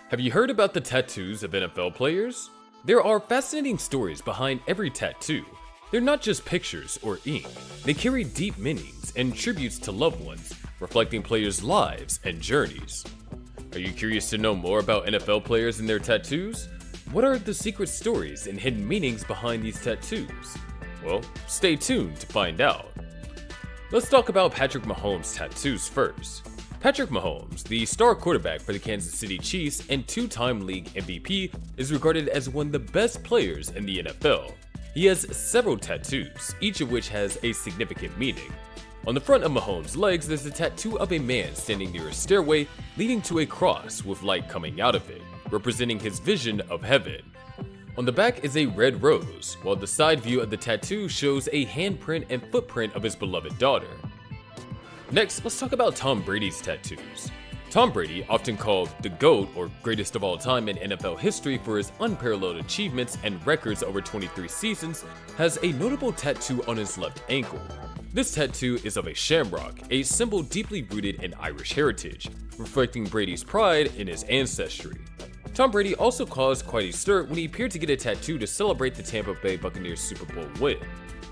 Have you heard about the tattoos of NFL players? There are fascinating stories behind every tattoo. They're not just pictures or ink, they carry deep meanings and tributes to loved ones, reflecting players' lives and journeys. Are you curious to know more about NFL players and their tattoos? What are the secret stories and hidden meanings behind these tattoos? Well, stay tuned to find out. Let's talk about Patrick Mahomes' tattoos first. Patrick Mahomes, the star quarterback for the Kansas City Chiefs and two-time league MVP, is regarded as one of the best players in the NFL. He has several tattoos, each of which has a significant meaning. On the front of Mahomes' legs, there's a tattoo of a man standing near a stairway leading to a cross with light coming out of it, representing his vision of heaven. On the back is a red rose, while the side view of the tattoo shows a handprint and footprint of his beloved daughter. Next, let's talk about Tom Brady's tattoos. Tom Brady, often called the GOAT or greatest of all time in NFL history for his unparalleled achievements and records over 23 seasons, has a notable tattoo on his left ankle. This tattoo is of a shamrock, a symbol deeply rooted in Irish heritage, reflecting Brady's pride in his ancestry. Tom Brady also caused quite a stir when he appeared to get a tattoo to celebrate the Tampa Bay Buccaneers Super Bowl win.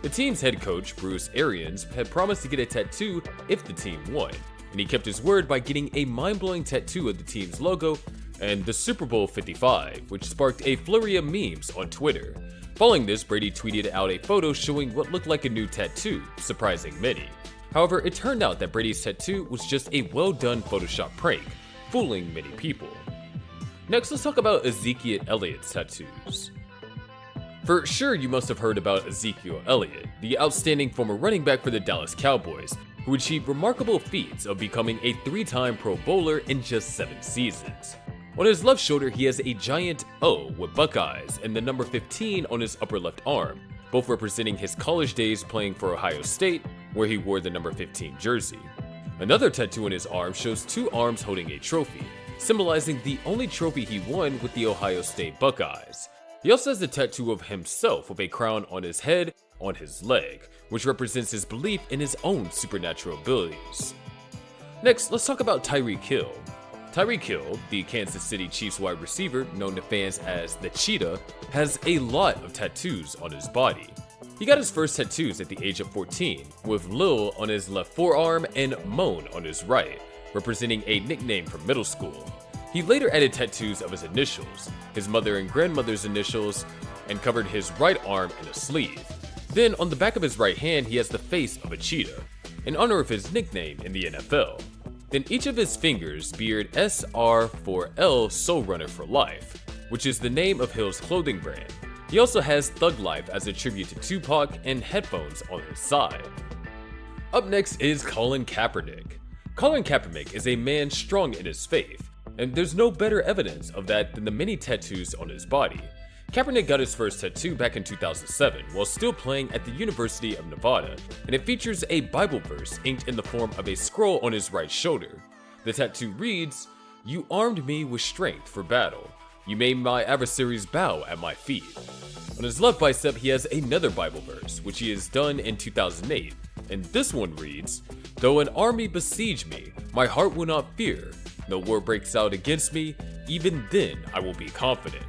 The team's head coach, Bruce Arians, had promised to get a tattoo if the team won, and he kept his word by getting a mind-blowing tattoo of the team's logo and the Super Bowl 55, which sparked a flurry of memes on Twitter. Following this, Brady tweeted out a photo showing what looked like a new tattoo, surprising many. However, it turned out that Brady's tattoo was just a well-done Photoshop prank, fooling many people. Next, let's talk about Ezekiel Elliott's tattoos. For sure, you must have heard about Ezekiel Elliott, the outstanding former running back for the Dallas Cowboys, who achieved remarkable feats of becoming a 3-time Pro Bowler in just 7 seasons. On his left shoulder, he has a giant O with Buckeyes and the number 15 on his upper left arm, both representing his college days playing for Ohio State, where he wore the number 15 jersey. Another tattoo on his arm shows 2 arms holding a trophy, symbolizing the only trophy he won with the Ohio State Buckeyes. He also has a tattoo of himself with a crown on his head on his leg, which represents his belief in his own supernatural abilities. Next, let's talk about Tyreek Hill. Tyreek Hill, the Kansas City Chiefs wide receiver known to fans as the Cheetah, has a lot of tattoos on his body. He got his first tattoos at the age of 14, with Lil on his left forearm and Moan on his right, representing a nickname from middle school. He later added tattoos of his initials, his mother and grandmother's initials, and covered his right arm in a sleeve. Then on the back of his right hand, he has the face of a cheetah, in honor of his nickname in the NFL. Then each of his fingers beard SR for L Soul Runner for Life, which is the name of Hill's clothing brand. He also has Thug Life as a tribute to Tupac and headphones on his side. Up next is Colin Kaepernick. Colin Kaepernick is a man strong in his faith, and there's no better evidence of that than the many tattoos on his body. Kaepernick got his first tattoo back in 2007 while still playing at the University of Nevada, and it features a Bible verse inked in the form of a scroll on his right shoulder. The tattoo reads, "You armed me with strength for battle. You made my adversaries bow at my feet." On his left bicep, he has another Bible verse, which he has done in 2008, and this one reads, "Though an army besiege me, my heart will not fear. No war breaks out against me, even then I will be confident."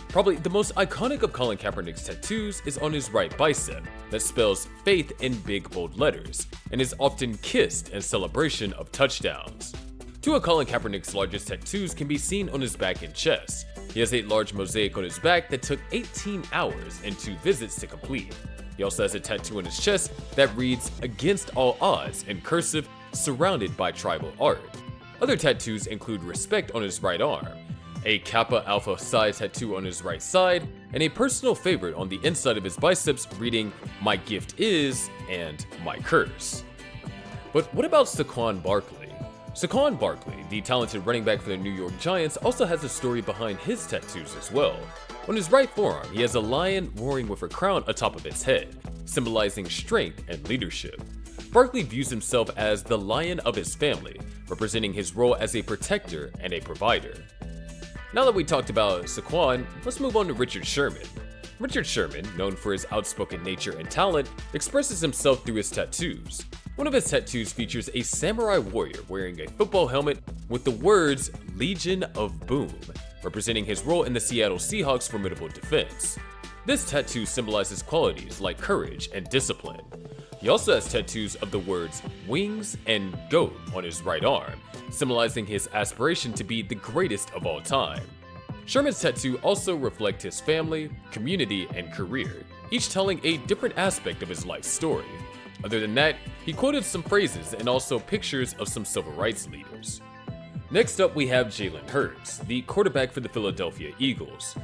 Probably the most iconic of Colin Kaepernick's tattoos is on his right bicep, that spells faith in big bold letters, and is often kissed in celebration of touchdowns. 2 of Colin Kaepernick's largest tattoos can be seen on his back and chest. He has a large mosaic on his back that took 18 hours and 2 visits to complete. He also has a tattoo on his chest that reads, "Against all odds" in cursive, surrounded by tribal art. Other tattoos include respect on his right arm, a Kappa Alpha Psi tattoo on his right side, and a personal favorite on the inside of his biceps reading, "My gift is," and "My curse." But what about Saquon Barkley? Saquon Barkley, the talented running back for the New York Giants, also has a story behind his tattoos as well. On his right forearm, he has a lion roaring with a crown atop of its head, symbolizing strength and leadership. Barkley views himself as the lion of his family, representing his role as a protector and a provider. Now that we talked about Saquon, let's move on to Richard Sherman. Richard Sherman, known for his outspoken nature and talent, expresses himself through his tattoos. One of his tattoos features a samurai warrior wearing a football helmet with the words Legion of Boom, representing his role in the Seattle Seahawks' formidable defense. This tattoo symbolizes qualities like courage and discipline. He also has tattoos of the words Wings and GOAT on his right arm, symbolizing his aspiration to be the greatest of all time. Sherman's tattoo also reflect his family, community, and career, each telling a different aspect of his life story. Other than that, he quoted some phrases and also pictures of some civil rights leaders. Next up, we have Jalen Hurts, the quarterback for the Philadelphia Eagles.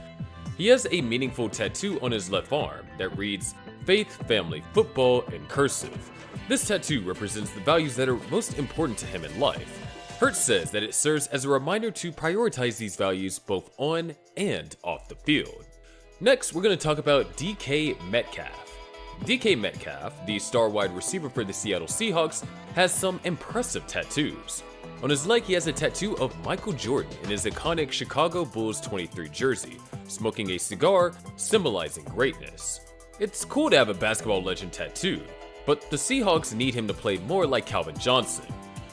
He has a meaningful tattoo on his left arm that reads, Faith, Family, Football, in cursive. This tattoo represents the values that are most important to him in life. Hurts says that it serves as a reminder to prioritize these values both on and off the field. Next, we're going to talk about DK Metcalf. DK Metcalf, the star wide receiver for the Seattle Seahawks, has some impressive tattoos. On his leg, he has a tattoo of Michael Jordan in his iconic Chicago Bulls 23 jersey, smoking a cigar, symbolizing greatness. It's cool to have a basketball legend tattooed, but the Seahawks need him to play more like Calvin Johnson.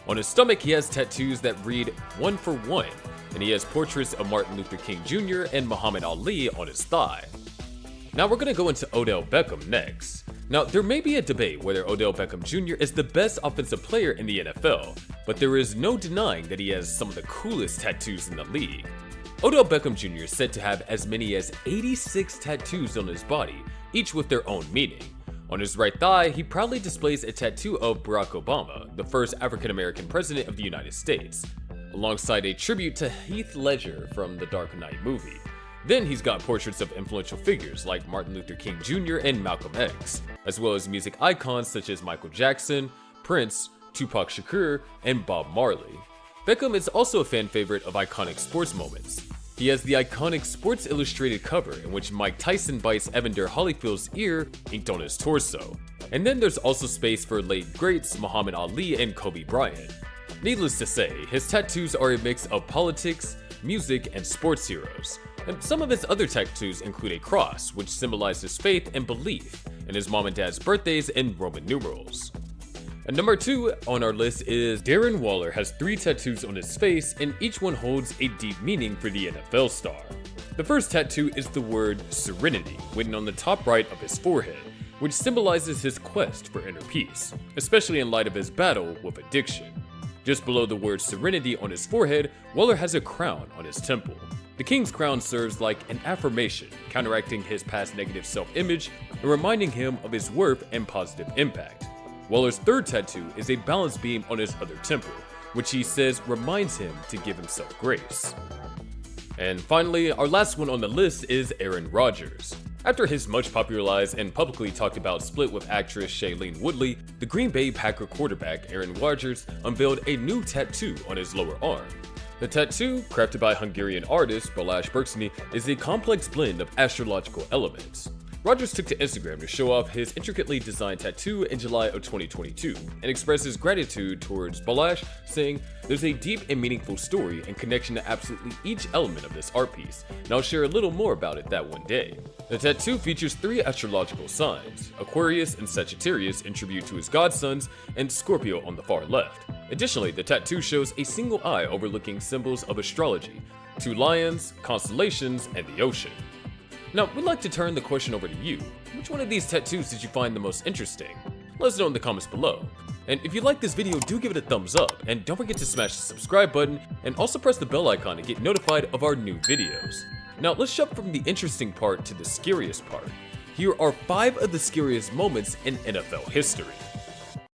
On his stomach, he has tattoos that read "One for One," and he has portraits of Martin Luther King Jr. and Muhammad Ali on his thigh. Now we're going to go into Odell Beckham next. Now, there may be a debate whether Odell Beckham Jr. is the best offensive player in the NFL, but there is no denying that he has some of the coolest tattoos in the league. Odell Beckham Jr. is said to have as many as 86 tattoos on his body, each with their own meaning. On his right thigh, he proudly displays a tattoo of Barack Obama, the first African-American president of the United States, alongside a tribute to Heath Ledger from the Dark Knight movie. Then he's got portraits of influential figures like Martin Luther King Jr. and Malcolm X, as well as music icons such as Michael Jackson, Prince, Tupac Shakur, and Bob Marley. Beckham is also a fan favorite of iconic sports moments. He has the iconic Sports Illustrated cover in which Mike Tyson bites Evander Holyfield's ear inked on his torso. And then there's also space for late greats Muhammad Ali and Kobe Bryant. Needless to say, his tattoos are a mix of politics, music, and sports heroes. And some of his other tattoos include a cross, which symbolizes faith and belief, and his mom and dad's birthdays in Roman numerals. And number 2 on our list is Darren Waller has 3 tattoos on his face, and each one holds a deep meaning for the NFL star. The first tattoo is the word Serenity, written on the top right of his forehead, which symbolizes his quest for inner peace, especially in light of his battle with addiction. Just below the word Serenity on his forehead, Waller has a crown on his temple. The king's crown serves like an affirmation, counteracting his past negative self-image and reminding him of his worth and positive impact. Waller's third tattoo is a balance beam on his other temple, which he says reminds him to give himself grace. And finally, our last one on the list is Aaron Rodgers. After his much popularized and publicly talked about split with actress Shailene Woodley, the Green Bay Packer quarterback Aaron Rodgers unveiled a new tattoo on his lower arm. The tattoo, crafted by Hungarian artist Balázs Bercsny, is a complex blend of astrological elements. Rodgers took to Instagram to show off his intricately designed tattoo in July of 2022 and expressed his gratitude towards Balázs, saying, "There's a deep and meaningful story and connection to absolutely each element of this art piece, and I'll share a little more about it that one day." The tattoo features 3 astrological signs, Aquarius and Sagittarius in tribute to his godsons, and Scorpio on the far left. Additionally, the tattoo shows a single eye overlooking symbols of astrology, 2 lions, constellations, and the ocean. Now, we'd like to turn the question over to you. Which one of these tattoos did you find the most interesting? Let us know in the comments below. And if you like this video, do give it a thumbs up, and don't forget to smash the subscribe button, and also press the bell icon to get notified of our new videos. Now, let's jump from the interesting part to the scariest part. Here are 5 of the scariest moments in NFL history.